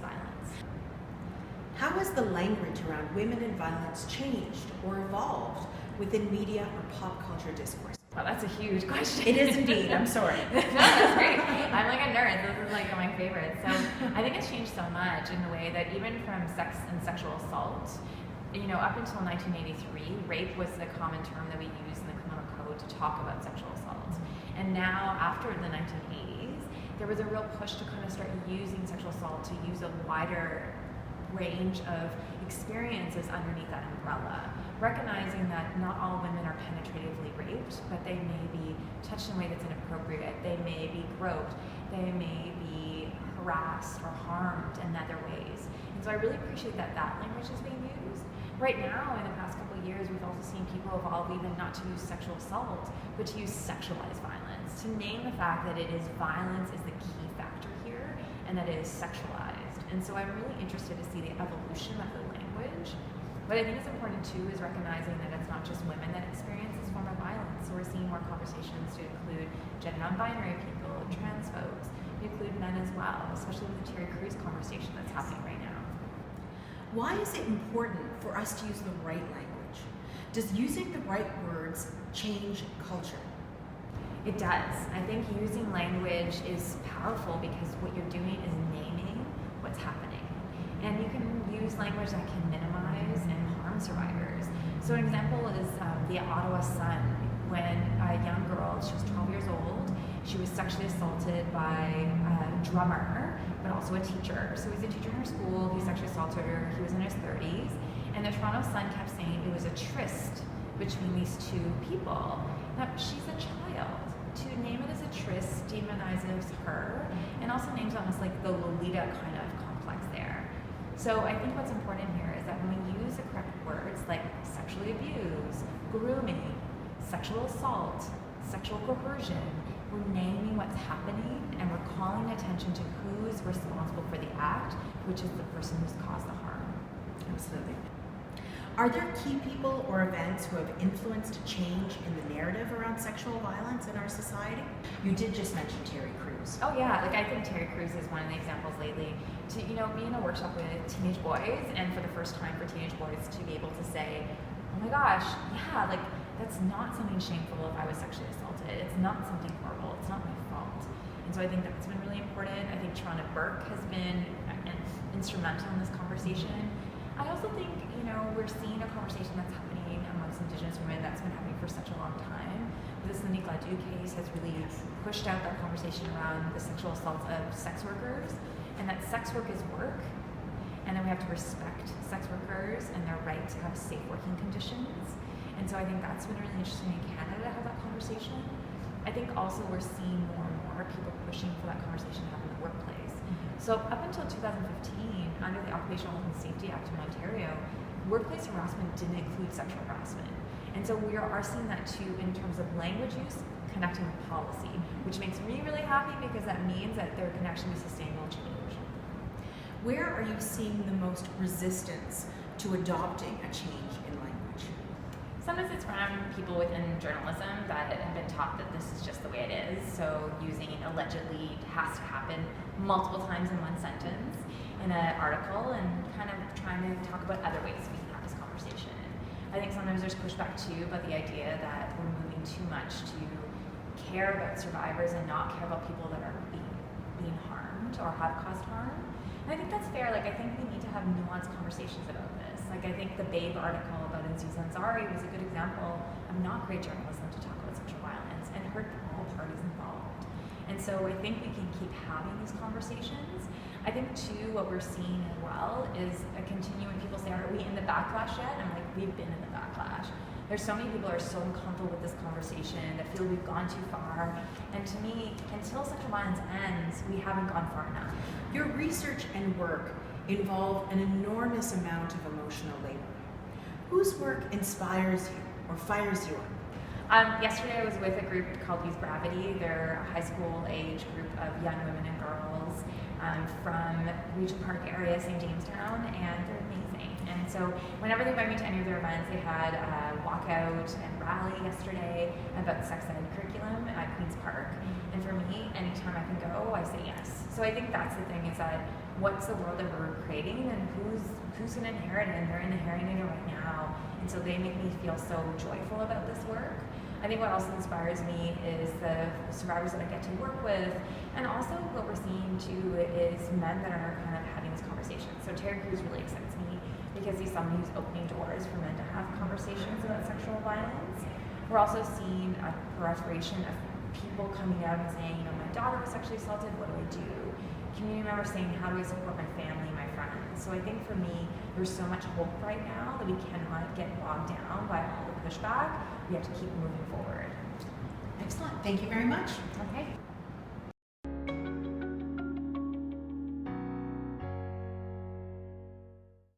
violence. How has the language around women and violence changed or evolved within media or pop culture discourse? Well, that's a huge question. It is indeed. I'm sorry. No, that's great. I'm like a nerd. This is like my favorite. So I think it's changed so much in the way that even from sex and sexual assault, up until 1983, rape was the common term that we used in the criminal code to talk about sexual assault. And now, after the 1980s, there was a real push to kind of start using sexual assault to use a wider range of experiences underneath that umbrella, recognizing that not all women are penetratively raped, but they may be touched in a way that's inappropriate, they may be groped, they may be harassed or harmed in other ways. And so I really appreciate that that language is being used. Right now, in the past couple of years, we've also seen people evolve even not to use sexual assault, but to use sexualized violence, to name the fact that it is violence is the key factor here, and that it is sexualized. And so I'm really interested to see the evolution of the language. What I think is important too is recognizing that it's not just women that experience this form of violence. So we're seeing more conversations to include gender non-binary people, trans folks, include men as well, especially with the Terry Crews conversation that's happening right now. Why is it important for us to use the right language? Does using the right words change culture? It does. I think using language is powerful because what you're doing is naming what's happening. And you can use language that can minimize and harm survivors. So an example is the Ottawa Sun, when a young girl, she was 12 years old, she was sexually assaulted by a drummer, but also a teacher. So he was a teacher in her school, he sexually assaulted her, he was in his 30s, and the Toronto Sun kept saying it was a tryst between these two people. Now, she's a child. To name it as a tryst demonizes her, and also names almost like the Lolita kind of complex there. So I think what's important here is that when we use the correct words like sexually abuse, grooming, sexual assault, sexual coercion, we're naming what's happening and we're calling attention to who's responsible for the act, which is the person who's caused the harm. Absolutely. Are there key people or events who have influenced a change in the narrative around sexual violence in our society? You did just mention Terry Crews. Oh yeah, I think Terry Crews is one of the examples lately. To be in a workshop with teenage boys, and for the first time for teenage boys to be able to say, oh my gosh, yeah, that's not something shameful if I was sexually assaulted. It's not something horrible. It's not my fault. And so I think that's been really important. I think Toronto Burke has been instrumental in this conversation. I also think, we're seeing a conversation that's happening amongst Indigenous women that's been happening for such a long time. This Cindy Gladue case has really pushed out that conversation around the sexual assaults of sex workers, and that sex work is work, and then we have to respect sex workers and their right to have safe working conditions. And so I think that's been really interesting in Canada to have that conversation. I think also we're seeing more and more people pushing for that conversation to happen in the workplace. So up until 2015, under the Occupational Health and Safety Act in Ontario, workplace harassment didn't include sexual harassment. And so we are seeing that too in terms of language use connecting with policy, which makes me really happy because that means that there can actually be sustainable change. Where are you seeing the most resistance to adopting a change in language? Sometimes it's from people within journalism that have been taught that this is just the way it is. So using allegedly has to happen multiple times in one sentence in an article and kind of trying to talk about other ways we can have this conversation. I think sometimes there's pushback too about the idea that we're moving too much to care about survivors and not care about people that are being harmed or have caused harm. And I think that's fair. I think we need to have nuanced conversations about this. I think the Babe article about Aziz Ansari was a good example of not great journalism to talk about sexual violence and hurt all parties involved. And so I think we can keep having these conversations. I think too what we're seeing as well is a continuing, people say, are we in the backlash yet? And I'm like, we've been in the backlash. There's so many people who are so uncomfortable with this conversation that feel we've gone too far. And to me, until sexual violence ends, we haven't gone far enough. Your research and work involve an enormous amount of emotional labor. Whose work inspires you or fires you up? Yesterday I was with a group called Youth Gravity. They're a high school age group of young women and girls from Regent Park area, St. Jamestown, and they're amazing. And so whenever they invite me to any of their events, they had a walkout and rally yesterday about sex ed curriculum at Queen's Park. And for me, anytime I can go, I say yes. So I think that's the thing, is that what's the world that we're creating and who's going to inherit it, and they're inheriting it right now. And so they make me feel so joyful about this work. I think what also inspires me is the survivors that I get to work with, and also what we're seeing too is men that are kind of having this conversation. So Terry Crews really excites me because he's someone who's opening doors for men to have conversations about sexual violence. We're also seeing a proliferation of people coming out and saying, my daughter was sexually assaulted, what do I do? Community members saying, how do I support my family, my friends? So I think for me, there's so much hope right now that we cannot get bogged down by all the pushback. We have to keep moving forward. Excellent. Thank you very much. Okay.